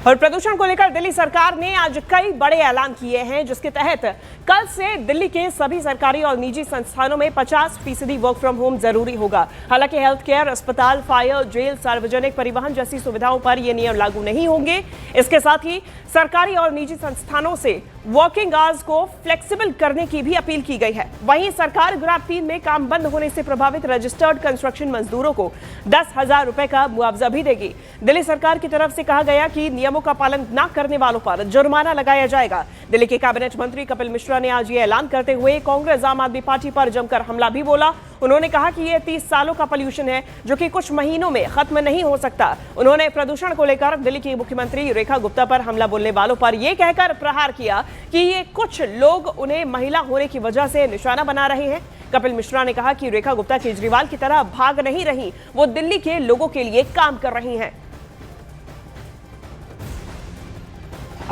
और प्रदूषण को लेकर दिल्ली सरकार ने आज कई बड़े ऐलान किए हैं, जिसके तहत कल से दिल्ली के सभी सरकारी और निजी संस्थानों में 50% वर्क फ्रॉम होम जरूरी होगा। हालांकि हेल्थ केयर, अस्पताल, फायर, जेल, सार्वजनिक परिवहन जैसी सुविधाओं पर ये नियम लागू नहीं होंगे। इसके साथ ही सरकारी और निजी संस्थानों से वर्किंग आवर्स को फ्लेक्सिबल करने की भी अपील की गई है। वहीं सरकार ग्रैप 3 में काम बंद होने से प्रभावित रजिस्टर्ड कंस्ट्रक्शन मजदूरों को 10,000 रुपए का मुआवजा भी देगी। दिल्ली सरकार की तरफ से कहा गया कि नियमों का पालन न करने वालों पर जुर्माना लगाया जाएगा। दिल्ली के कैबिनेट मंत्री कपिल मिश्रा ने आज ये ऐलान करते हुए कांग्रेस आम आदमी पार्टी पर जमकर हमला भी बोला। उन्होंने कहा कि ये 30 सालों का पॉल्यूशन है, जो कि कुछ महीनों में खत्म नहीं हो सकता। उन्होंने प्रदूषण को लेकर दिल्ली की मुख्यमंत्री रेखा गुप्ता पर हमला बोलने वालों पर यह कहकर प्रहार किया कि ये कुछ लोग उन्हें महिला होने की वजह से निशाना बना रहे हैं। कपिल मिश्रा ने कहा कि रेखा गुप्ता केजरीवाल की तरह भाग नहीं रही, वो दिल्ली के लोगों के लिए काम कर रही हैं।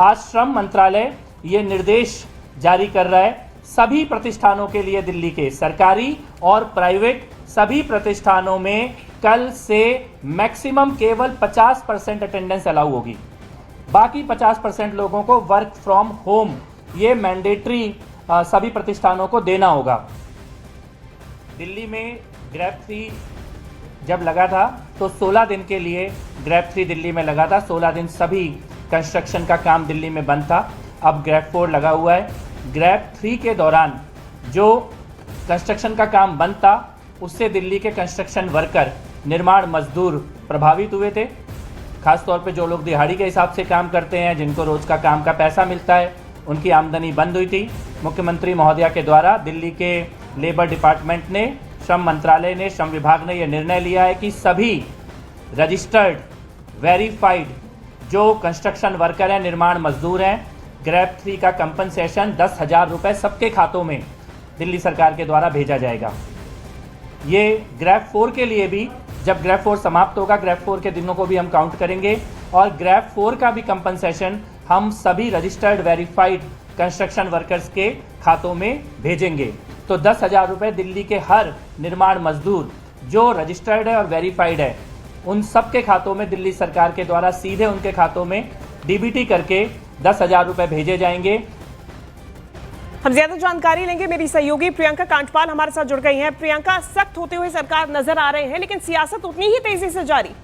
आज श्रम मंत्रालय ये निर्देश जारी कर रहा है सभी प्रतिष्ठानों के लिए, दिल्ली के सरकारी और प्राइवेट सभी प्रतिष्ठानों में कल से मैक्सिमम केवल 50% अटेंडेंस अलाउ होगी। बाकी 50% लोगों को वर्क फ्रॉम होम ये मैंडेटरी सभी प्रतिष्ठानों को देना होगा। दिल्ली में ग्रैप 3 जब लगा था तो 16 दिन के लिए ग्रैप 3 दिल्ली में लगा था। 16 दिन सभी कंस्ट्रक्शन का काम दिल्ली में बंद था। अब ग्रैप 4 लगा हुआ है। ग्रैप 3 के दौरान जो कंस्ट्रक्शन का काम बंद था उससे दिल्ली के कंस्ट्रक्शन वर्कर, निर्माण मजदूर प्रभावित हुए थे। खासतौर पे जो लोग दिहाड़ी के हिसाब से काम करते हैं, जिनको रोज का काम का पैसा मिलता है, उनकी आमदनी बंद हुई थी। मुख्यमंत्री महोदया के द्वारा दिल्ली के लेबर डिपार्टमेंट ने, श्रम मंत्रालय ने, श्रम विभाग ने यह निर्णय लिया है कि सभी रजिस्टर्ड वेरीफाइड जो कंस्ट्रक्शन वर्कर हैं, निर्माण मजदूर हैं, ग्रैप 3 का कंपनसेशन 10,000 रुपये सबके खातों में दिल्ली सरकार के द्वारा भेजा जाएगा। ये ग्रैप 4 के लिए भी, जब ग्रैप 4 समाप्त होगा, ग्रैप 4 के दिनों को भी हम काउंट करेंगे और ग्रैप 4 का भी कंपनसेशन हम सभी रजिस्टर्ड वेरीफाइड कंस्ट्रक्शन वर्कर्स के खातों में भेजेंगे। तो 10,000 रुपये दिल्ली के हर निर्माण मजदूर जो रजिस्टर्ड है और वेरीफाइड है, उन सबके खातों में दिल्ली सरकार के द्वारा सीधे उनके खातों में डीबीटी करके 10,000 रुपये भेजे जाएंगे। हम ज्यादा जानकारी लेंगे। मेरी सहयोगी प्रियंका कांटपाल हमारे साथ जुड़ गई हैं। प्रियंका, सख्त होते हुए सरकार नजर आ रहे हैं, लेकिन सियासत उतनी ही तेजी से जारी।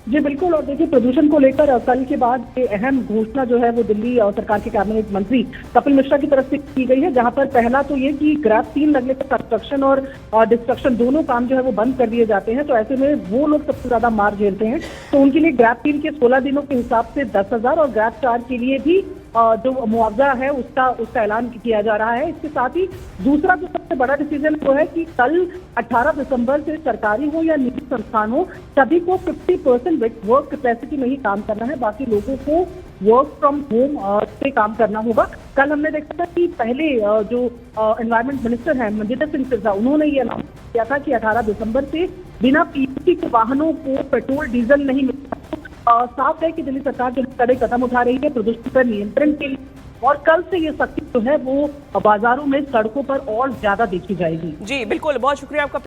जी बिल्कुल। और देखिए, प्रदूषण को लेकर कल के बाद अहम घोषणा जो है वो दिल्ली और सरकार के कैबिनेट मंत्री कपिल मिश्रा की तरफ से की गई है, जहां पर पहला तो ये कि ग्रैप 3 लगने पर कंस्ट्रक्शन और डिस्ट्रक्शन दोनों काम जो है वो बंद कर दिए जाते हैं। तो ऐसे में वो लोग सबसे ज्यादा मार झेलते हैं, तो उनके लिए ग्रैप 3 के 16 दिनों के हिसाब से 10,000 और ग्रैप 4 के लिए भी जो मुआवजा है उसका ऐलान किया जा रहा है। इसके साथ ही दूसरा जो सबसे बड़ा डिसीजन वो है कि कल 18 दिसंबर से सरकारी हो या निजी संस्थान हो, सभी को 50% वर्क कैपेसिटी में ही काम करना है। बाकी लोगों को वर्क फ्रॉम होम से काम करना होगा। कल हमने देखा था कि पहले जो एनवायरमेंट मिनिस्टर हैं मनजिंदर सिंह सिरसा, उन्होंने ये अनाउंस किया था कि 18 दिसंबर से बिना पीयूसी के वाहनों को पेट्रोल डीजल नहीं मिलेगा। साफ है कि दिल्ली सरकार जो कड़े कदम उठा रही है प्रदूषण पर नियंत्रण के लिए, और कल से ये सख्ती जो है वो बाजारों में, सड़कों पर और ज्यादा देखी जाएगी। जी बिल्कुल, बहुत शुक्रिया आपका।